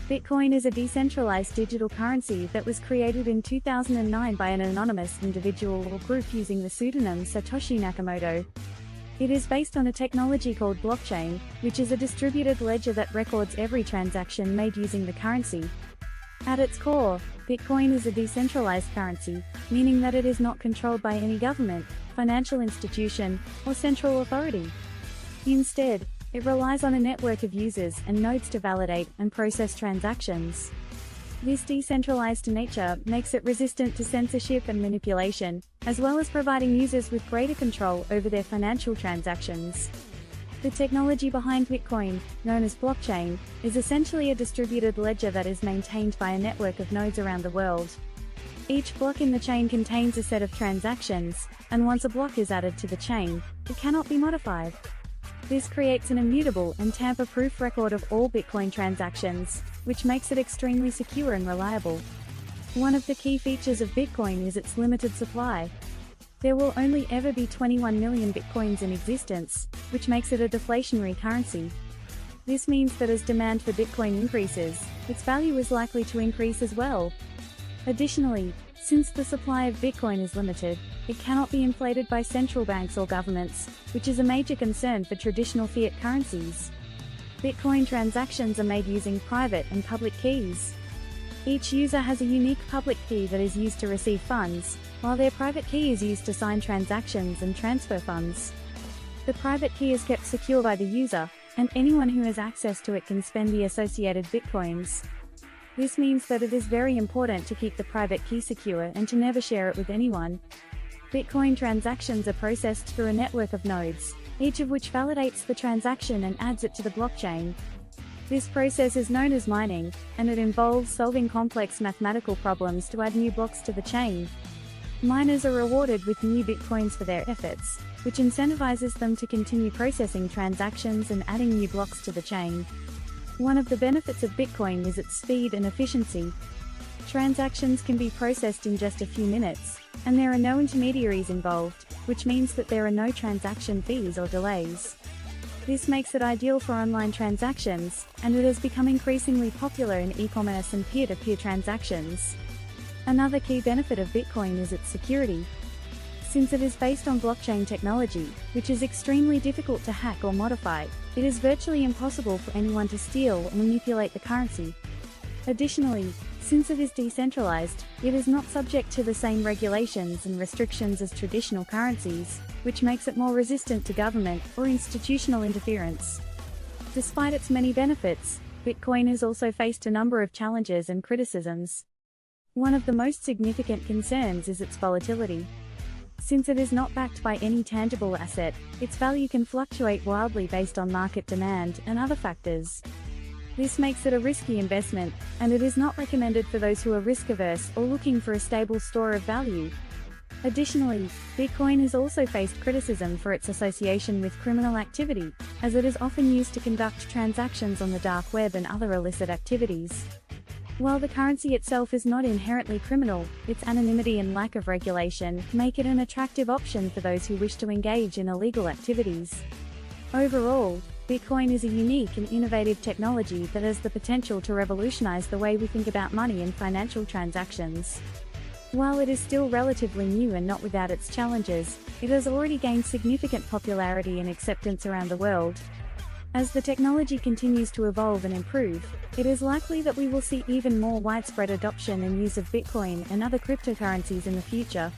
Bitcoin is a decentralized digital currency that was created in 2009 by an anonymous individual or group using the pseudonym Satoshi Nakamoto. It is based on a technology called blockchain, which is a distributed ledger that records every transaction made using the currency. At its core, Bitcoin is a decentralized currency, meaning that it is not controlled by any government, financial institution, or central authority. Instead, it relies on a network of users and nodes to validate and process transactions. This decentralized nature makes it resistant to censorship and manipulation, as well as providing users with greater control over their financial transactions. The technology behind Bitcoin, known as blockchain, is essentially a distributed ledger that is maintained by a network of nodes around the world. Each block in the chain contains a set of transactions, and once a block is added to the chain, it cannot be modified. This creates an immutable and tamper-proof record of all Bitcoin transactions, which makes it extremely secure and reliable. One of the key features of Bitcoin is its limited supply. There will only ever be 21 million Bitcoins in existence, which makes it a deflationary currency. This means that as demand for Bitcoin increases, its value is likely to increase as well. Additionally, since the supply of Bitcoin is limited, it cannot be inflated by central banks or governments, which is a major concern for traditional fiat currencies. Bitcoin transactions are made using private and public keys. Each user has a unique public key that is used to receive funds, while their private key is used to sign transactions and transfer funds. The private key is kept secure by the user, and anyone who has access to it can spend the associated Bitcoins. This means that it is very important to keep the private key secure and to never share it with anyone. Bitcoin transactions are processed through a network of nodes, each of which validates the transaction and adds it to the blockchain. This process is known as mining, and it involves solving complex mathematical problems to add new blocks to the chain. Miners are rewarded with new Bitcoins for their efforts, which incentivizes them to continue processing transactions and adding new blocks to the chain. One of the benefits of Bitcoin is its speed and efficiency. Transactions can be processed in just a few minutes, and there are no intermediaries involved, which means that there are no transaction fees or delays. This makes it ideal for online transactions, and it has become increasingly popular in e-commerce and peer-to-peer transactions. Another key benefit of Bitcoin is its security. Since it is based on blockchain technology, which is extremely difficult to hack or modify, it is virtually impossible for anyone to steal or manipulate the currency. Additionally, since it is decentralized, it is not subject to the same regulations and restrictions as traditional currencies, which makes it more resistant to government or institutional interference. Despite its many benefits, Bitcoin has also faced a number of challenges and criticisms. One of the most significant concerns is its volatility. Since it is not backed by any tangible asset, its value can fluctuate wildly based on market demand and other factors. This makes it a risky investment, and it is not recommended for those who are risk-averse or looking for a stable store of value. Additionally, Bitcoin has also faced criticism for its association with criminal activity, as it is often used to conduct transactions on the dark web and other illicit activities. While the currency itself is not inherently criminal, its anonymity and lack of regulation make it an attractive option for those who wish to engage in illegal activities. Overall, Bitcoin is a unique and innovative technology that has the potential to revolutionize the way we think about money and financial transactions. While it is still relatively new and not without its challenges, it has already gained significant popularity and acceptance around the world. As the technology continues to evolve and improve, it is likely that we will see even more widespread adoption and use of Bitcoin and other cryptocurrencies in the future.